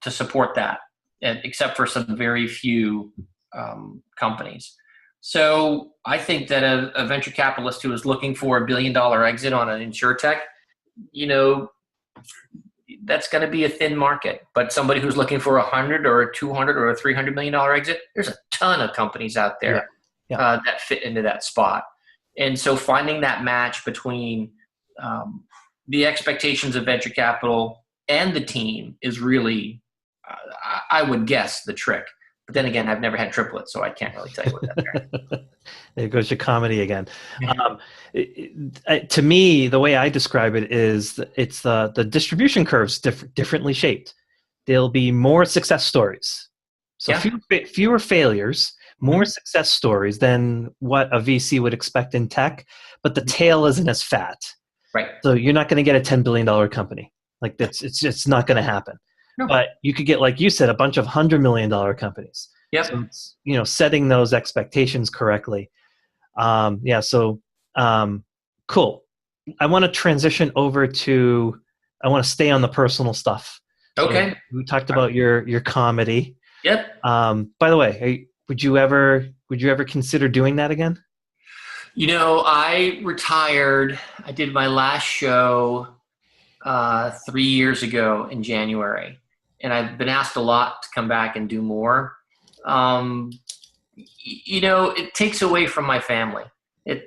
S3: to support that, except for some very few companies. So I think that a venture capitalist who is looking for $1 billion exit on an Insurtech, that's going to be a thin market. But somebody who's looking for 100 or a 200 or a $300 million exit, there's a ton of companies out there that fit into that spot. And so finding that match between the expectations of venture capital and the team is really, I would guess, the trick. But then again, I've never had triplets, so I can't really tell you what that
S2: There goes your comedy again. To me, the way I describe it is it's the distribution curves differently shaped. There'll be more success stories. So fewer failures, more success stories than what a VC would expect in tech, but the tail isn't as fat.
S3: Right.
S2: So you're not going to get a $10 billion company. Like it's not going to happen. No. But you could get, like you said, a bunch of $100 million companies.
S3: Yep.
S2: So it's, setting those expectations correctly. So cool. I want to transition over to, I want to stay on the personal stuff.
S3: Okay.
S2: So we talked about your comedy.
S3: Yep.
S2: By the way, would you ever consider doing that again?
S3: I retired. I did my last show 3 years ago in January, and I've been asked a lot to come back and do more. It takes away from my family.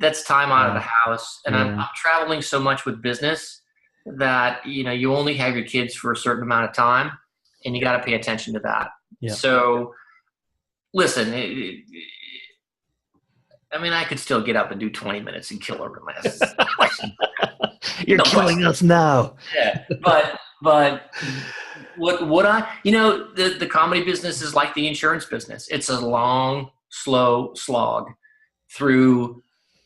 S3: That's time out of the house, and I'm traveling so much with business that you only have your kids for a certain amount of time, and you got to pay attention to that. Yeah. So, listen. I could still get up and do 20 minutes and kill over less.
S2: You're killing us now.
S3: Yeah, but what the comedy business is like the insurance business. It's a long, slow slog through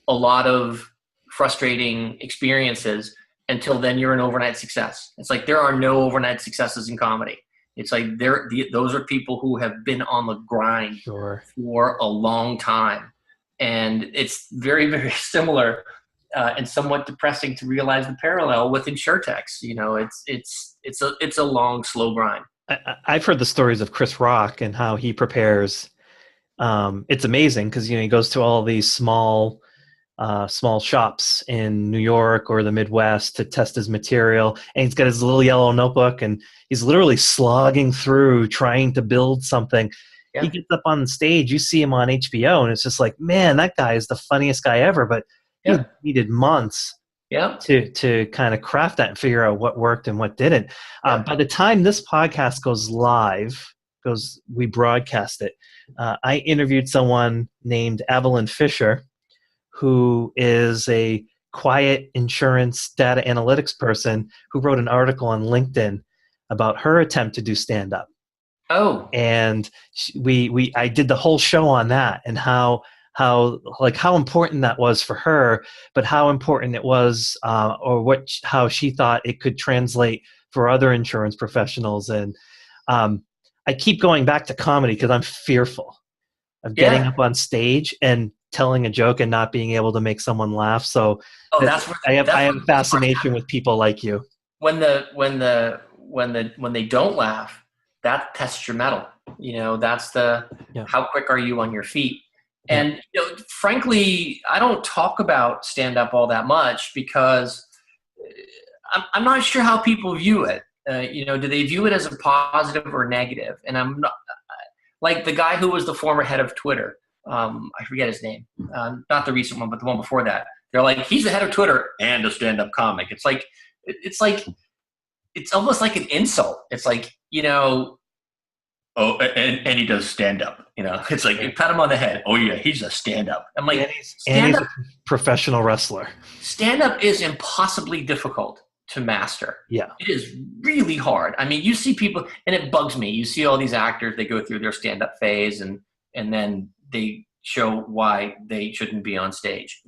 S3: a lot of frustrating experiences until then you're an overnight success. It's like there are no overnight successes in comedy. It's like those are people who have been on the grind for a long time. And it's very, very similar and somewhat depressing to realize the parallel with Insurtechs. It's a long, slow grind.
S2: I've heard the stories of Chris Rock and how he prepares. It's amazing because he goes to all these small shops in New York or the Midwest to test his material, and he's got his little yellow notebook, and he's literally slogging through trying to build something. Yeah. He gets up on stage, you see him on HBO, and it's just like, man, that guy is the funniest guy ever. But he needed months
S3: Yeah.
S2: to kind of craft that and figure out what worked and what didn't. By the time this podcast goes live, we broadcast it, I interviewed someone named Evelyn Fisher, who is a quiet insurance data analytics person who wrote an article on LinkedIn about her attempt to do stand-up.
S3: Oh.
S2: And I did the whole show on that and how important that was for her, but how important it was, how she thought it could translate for other insurance professionals. And I keep going back to comedy because I'm fearful of getting up on stage and telling a joke and not being able to make someone laugh. So I have a fascination with people like you.
S3: When they don't laugh, that tests your mettle. That's how quick are you on your feet? And frankly, I don't talk about stand-up all that much because I'm not sure how people view it. Do they view it as a positive or negative? And I'm not like the guy who was the former head of Twitter. I forget his name. Not the recent one, but the one before that. They're like, he's the head of Twitter and a stand-up comic. It's almost like an insult. It's like, oh, and he does stand-up. It's like, you pat him on the head. Oh yeah, he's a stand-up. I'm like,
S2: and he's a professional wrestler.
S3: Stand-up is impossibly difficult to master.
S2: Yeah.
S3: It is really hard. I mean, you see people, and it bugs me. You see all these actors, they go through their stand-up phase and then they show why they shouldn't be on stage.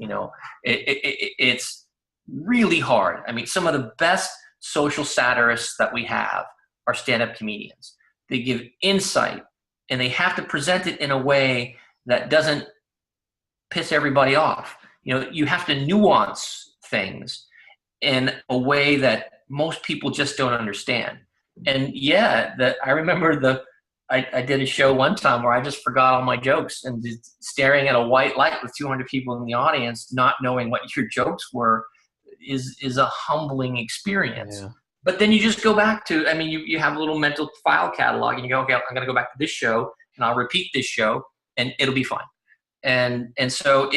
S3: It's really hard. I mean, some of the best social satirists that we have are stand-up comedians. They give insight, and they have to present it in a way that doesn't piss everybody off. You have to nuance things in a way that most people just don't understand. And I remember I did a show one time where I just forgot all my jokes and just staring at a white light with 200 people in the audience, not knowing what your jokes were, is a humbling experience. Yeah. But then you just go back to, you have a little mental file catalog and you go, okay, I'm going to go back to this show and I'll repeat this show and it'll be fine. And so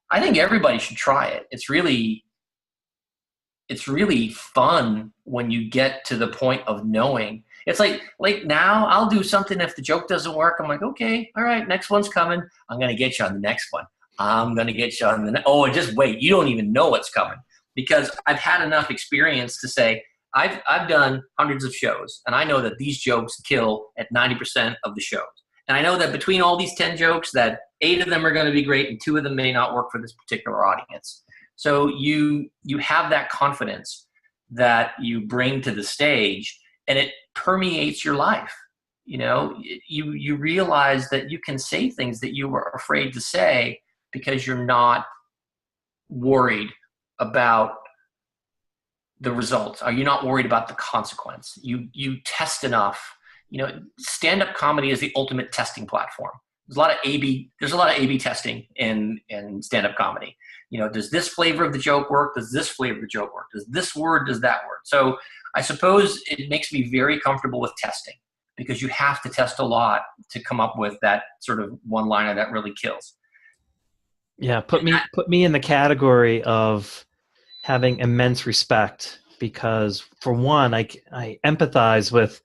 S3: I think everybody should try it. It's really fun when you get to the point of knowing. It's like now I'll do something if the joke doesn't work. I'm like, okay, all right, next one's coming. I'm going to get you on the next one. I'm going to get you on the next. Oh, and just wait. You don't even know what's coming because I've had enough experience to say, I've done hundreds of shows, and I know that these jokes kill at 90% of the shows. And I know that between all these 10 jokes, that 8 of them are going to be great and 2 of them may not work for this particular audience. So you have that confidence that you bring to the stage, and it permeates your life. You realize that you can say things that you were afraid to say because you're not worried about the results. Are you not worried about the consequence? You test enough. Stand-up comedy is the ultimate testing platform. There's a lot of A/B testing in stand-up comedy. Does this flavor of the joke work? Does this flavor of the joke work? Does this word, does that word? So I suppose it makes me very comfortable with testing because you have to test a lot to come up with that sort of one-liner that really kills.
S2: Yeah, put me in the category of having immense respect because, for one, I empathize with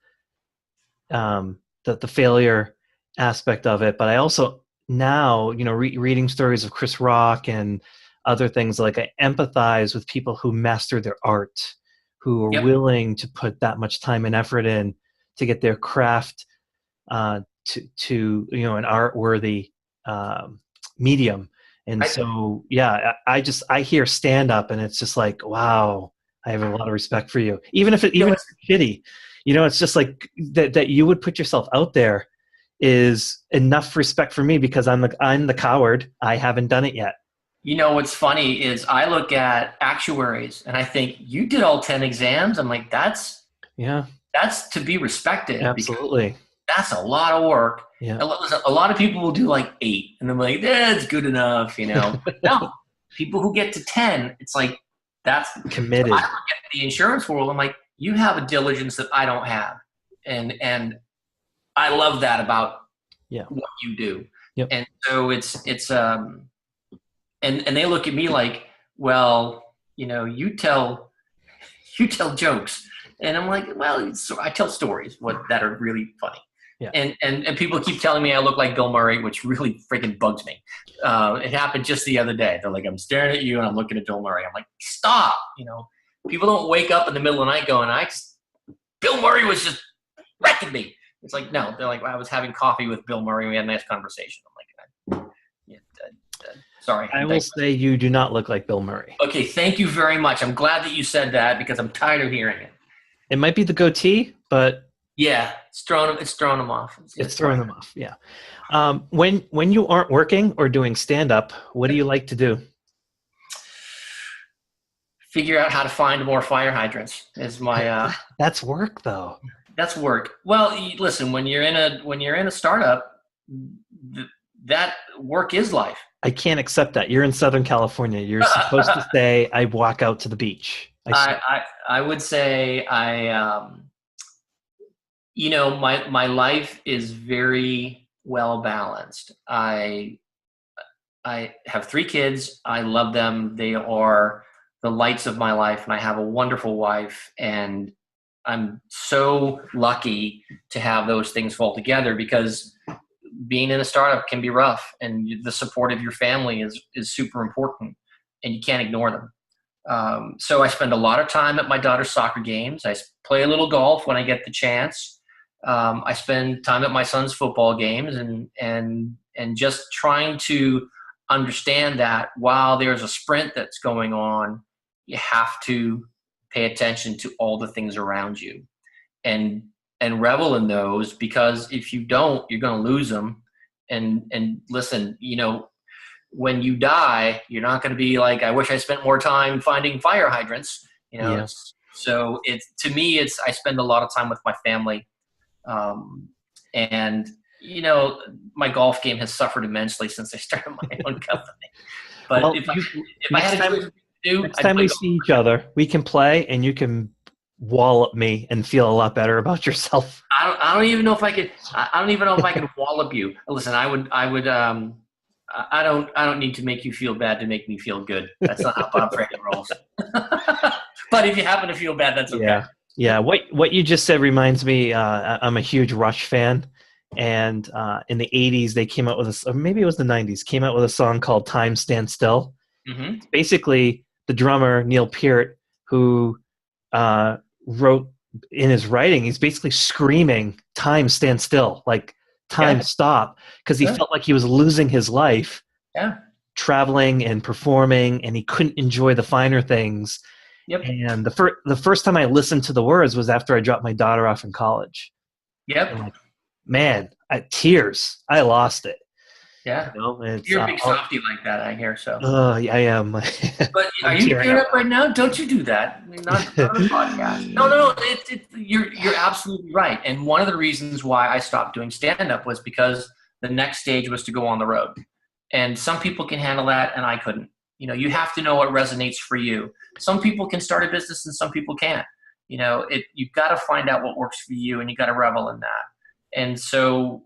S2: the failure aspect of it, but I also now, reading stories of Chris Rock and other things, like I empathize with people who master their art, who are willing to put that much time and effort in to get their craft to an art-worthy medium. And I hear stand up and it's just like, wow, I have a lot of respect for you. Even if it's shitty, it's just like that you would put yourself out there is enough respect for me because I'm the coward. I haven't done it yet.
S3: What's funny is I look at actuaries and I think you did all 10 exams. I'm like, that's to be respected.
S2: Absolutely.
S3: That's a lot of work. Yeah. A lot of people will do like 8 and I'm like, it's good enough, No, people who get to 10, it's like, that's
S2: committed.
S3: I look at the insurance world. I'm like, you have a diligence that I don't have. And I love that about what you do. Yep. And so it's and they look at me like, well, you tell jokes. And I'm like, well, I tell stories that are really funny.
S2: Yeah.
S3: And people keep telling me I look like Bill Murray, which really freaking bugs me. It happened just the other day. They're like, I'm staring at you and I'm looking at Bill Murray. I'm like, stop. People don't wake up in the middle of the night going, Bill Murray was just wrecking me. It's like, no, they're like, I was having coffee with Bill Murray. We had a nice conversation. I'm like, sorry.
S2: I will say you do not look like Bill Murray.
S3: Okay. Thank you very much. I'm glad that you said that because I'm tired of hearing it.
S2: It might be the goatee, but
S3: yeah, it's throwing them off.
S2: It's throwing them off. Yeah. When you aren't working or doing stand-up, what do you like to do?
S3: Figure out how to find more fire hydrants is my.
S2: That's work, though.
S3: That's work. Well, listen, when you're in a startup, that work is life.
S2: I can't accept that. You're in Southern California. You're supposed to say, I walk out to the beach.
S3: I would say my life is very well balanced. I have 3 kids. I love them. They are the lights of my life, and I have a wonderful wife, and I'm so lucky to have those things fall together because being in a startup can be rough, and the support of your family is super important, and you can't ignore them. So I spend a lot of time at my daughter's soccer games. I play a little golf when I get the chance. I spend time at my son's football games and just trying to understand that while there's a sprint that's going on, you have to pay attention to all the things around you and revel in those, because if you don't, you're going to lose them. And listen, when you die, you're not going to be like, I wish I spent more time finding fire hydrants,
S2: Yeah.
S3: So to me, I spend a lot of time with my family. And my golf game has suffered immensely since I started my own company. But
S2: Well,
S3: if I had to do,
S2: next time we see each other, we can play, and you can wallop me and feel a lot better about yourself.
S3: I don't even know if I could. I don't even know if I could wallop you. Listen, I would. I don't need to make you feel bad to make me feel good. That's not how Bob Frady rolls. But if you happen to feel bad, that's okay.
S2: Yeah. What you just said reminds me. I'm a huge Rush fan, and in the '80s they came out with or maybe it was the '90s, came out with a song called "Time Stand Still."
S3: Mm-hmm.
S2: Basically, the drummer Neil Peart, who wrote in his writing, he's basically screaming, "Time stand still!" Like time stop, because he felt like he was losing his life.
S3: Yeah.
S2: Traveling and performing, and he couldn't enjoy the finer things.
S3: Yep.
S2: And the first time I listened to the words was after I dropped my daughter off in college.
S3: Yep.
S2: And man, tears. I lost it.
S3: Yeah. You're a big softie like that, I hear. So.
S2: Yeah, I am.
S3: But are you tearing up right now? Don't you do that? I mean, not on a podcast. No. You're absolutely right. And one of the reasons why I stopped doing stand-up was because the next stage was to go on the road. And some people can handle that, and I couldn't. You have to know what resonates for you. Some people can start a business, and some people can't. You've got to find out what works for you, and you got to revel in that. And so,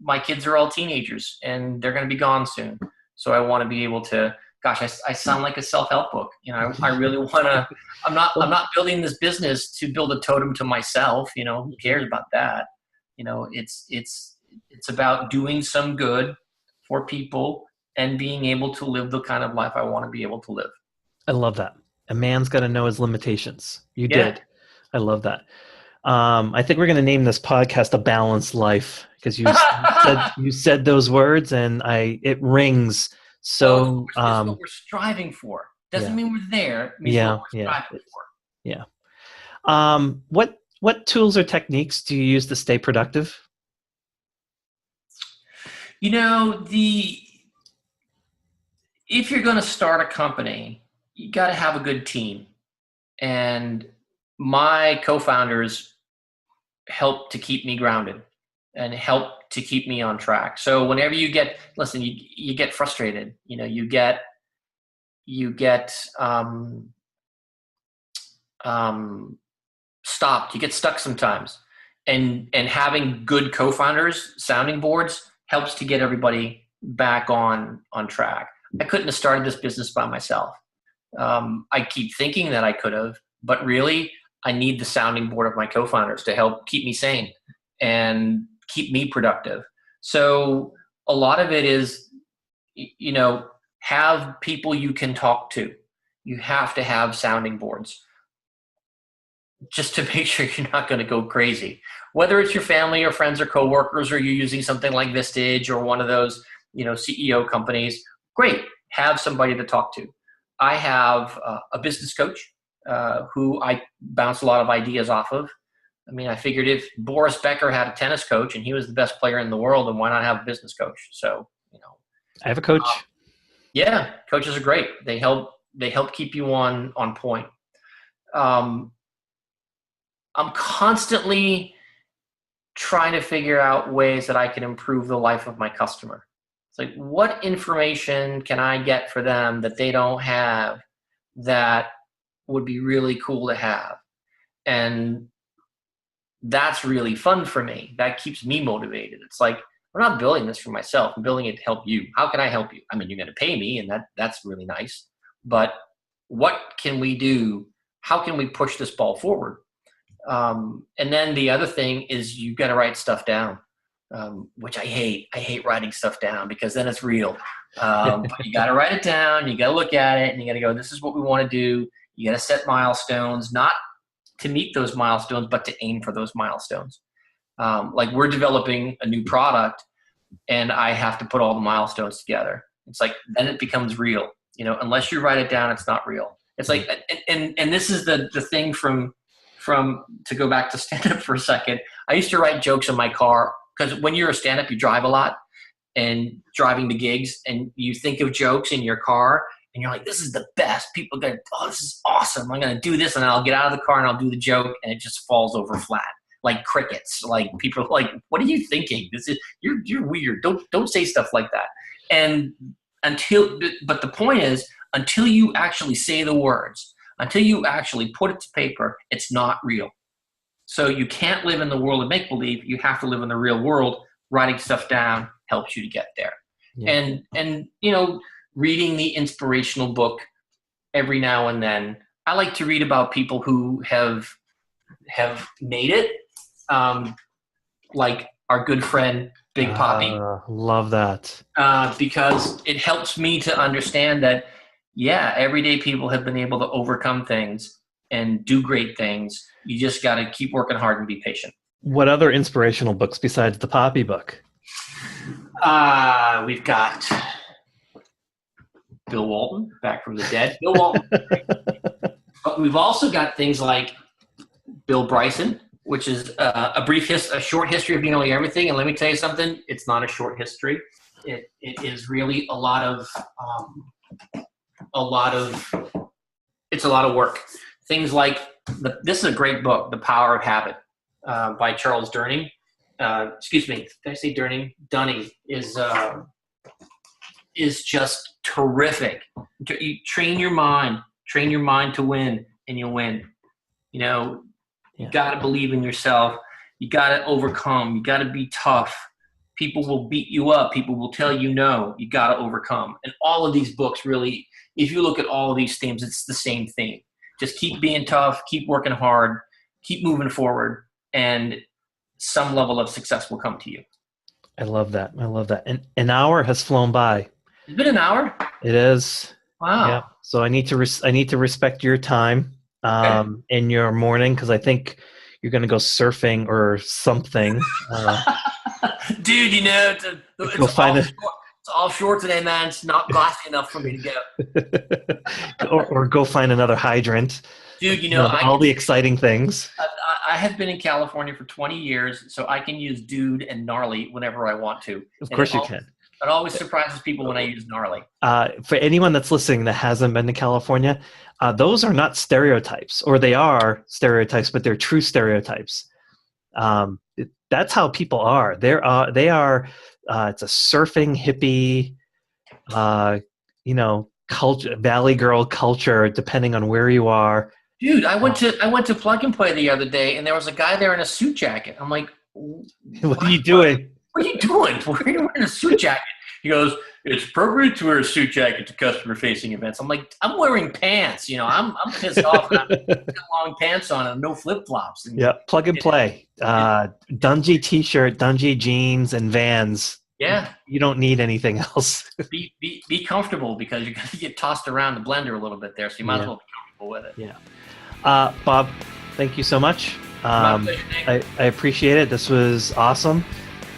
S3: my kids are all teenagers, and they're going to be gone soon. So I want to be able to. Gosh, I sound like a self-help book. I really want to. I'm not building this business to build a totem to myself. Who cares about that? It's about doing some good for people and being able to live the kind of life I want to be able to live.
S2: I love that. A man's got to know his limitations. You did. I love that. I think we're going to name this podcast "A Balanced Life" because you said those words, and it rings. So
S3: it's what we're striving for. Doesn't mean we're there. It means what we're striving for.
S2: Yeah. What tools or techniques do you use to stay productive?
S3: If you're going to start a company, you got to have a good team. And my co-founders help to keep me grounded and help to keep me on track. So whenever you get frustrated, you get stopped, you get stuck sometimes. And having good co-founders, sounding boards, helps to get everybody back on track. I couldn't have started this business by myself. I keep thinking that I could have, but really I need the sounding board of my co-founders to help keep me sane and keep me productive. So a lot of it is, have people you can talk to. You have to have sounding boards just to make sure you're not going to go crazy. Whether it's your family or friends or coworkers, or you're using something like Vistage or one of those, CEO companies, great. Have somebody to talk to. I have a business coach who I bounce a lot of ideas off of. I mean, I figured if Boris Becker had a tennis coach and he was the best player in the world, then why not have a business coach? So,
S2: I have a coach.
S3: Yeah, coaches are great. They help keep you on point. I'm constantly trying to figure out ways that I can improve the life of my customer. It's like, what information can I get for them that they don't have that would be really cool to have? And that's really fun for me. That keeps me motivated. It's like, I'm not building this for myself. I'm building it to help you. How can I help you? I mean, you're going to pay me, and that's really nice. But what can we do? How can we push this ball forward? And then the other thing is you got to write stuff down, which I hate. I hate writing stuff down because then it's real. But you got to write it down. You got to look at it, and you got to go, this is what we want to do. You got to set milestones, not to meet those milestones, but to aim for those milestones. Like we're developing a new product and I have to put all the milestones together. It's like, then it becomes real, unless you write it down, it's not real. It's like, and this is the thing from to go back to stand up for a second. I used to write jokes in my car because when you're a stand up, you drive a lot and driving to gigs and you think of jokes in your car and you're like, this is the best. People go, oh, this is awesome. I'm going to do this. And I'll get out of the car and I'll do the joke and it just falls over flat. Like crickets, like people are like, what are you thinking? You're weird. Don't say stuff like that. And but the point is, until you actually say the words, until you actually put it to paper, it's not real. So you can't live in the world of make-believe. You have to live in the real world. Writing stuff down helps you to get there. Yeah. And reading the inspirational book every now and then. I like to read about people who have made it. Like our good friend Big Poppy.
S2: Love that.
S3: Because it helps me to understand that, everyday people have been able to overcome things and do great things. You just got to keep working hard and be patient.
S2: What other inspirational books besides the Poppy book?
S3: We've got Bill Walton, Back from the Dead. Bill Walton. But we've also got things like Bill Bryson, which is a short history of nearly everything. And let me tell you something, it's not a short history. It is really a lot of work. Things like, this is a great book, The Power of Habit, by Charles Durning. Excuse me, did I say Durning? Dunning is just terrific. You train your mind to win, and you'll win. You got to believe in yourself. You got to overcome. You got to be tough. People will beat you up. People will tell you no. You got to overcome. And all of these books really, if you look at all of these themes, it's the same theme. Just keep being tough, keep working hard, keep moving forward, and some level of success will come to you.
S2: I love that. And an hour has flown by.
S3: It's been an hour?
S2: It is.
S3: Wow. Yeah.
S2: So I need to respect your time. In your morning, because I think you're going to go surfing or something.
S3: Dude, it's offshore today, man. It's not glassy enough for me to go.
S2: or go find another hydrant.
S3: Dude,
S2: all the exciting things.
S3: I have been in California for 20 years, so I can use dude and gnarly whenever I want to.
S2: Of course you can.
S3: It always surprises people when I use gnarly.
S2: For anyone that's listening that hasn't been to California, those are not stereotypes, or they are stereotypes, but they're true stereotypes. That's how people are. They are. It's a surfing hippie, culture, valley girl culture, depending on where you are.
S3: Dude, I went to Plug and Play the other day, and there was a guy there in a suit jacket. I'm like,
S2: what are you doing?
S3: What are you doing? Why are you wearing a suit jacket? He goes, it's appropriate to wear a suit jacket to customer-facing events. I'm like, I'm wearing pants. I'm pissed off. And I'm putting long pants on and no flip-flops.
S2: Yeah, plug and play. Dungy t-shirt, Dungy jeans, and Vans.
S3: Yeah.
S2: You don't need anything else.
S3: Be comfortable, because you're going to get tossed around the blender a little bit there, so you might as well be comfortable with it.
S2: Yeah. Bob, thank you so much.
S3: My pleasure, Nick.
S2: I appreciate it. This was awesome.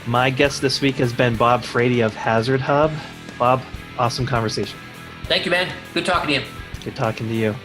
S2: My guest this week has been Bob Frady of HazardHub. Bob, awesome conversation.
S3: Thank you, man. Good talking to you.
S2: Good talking to you.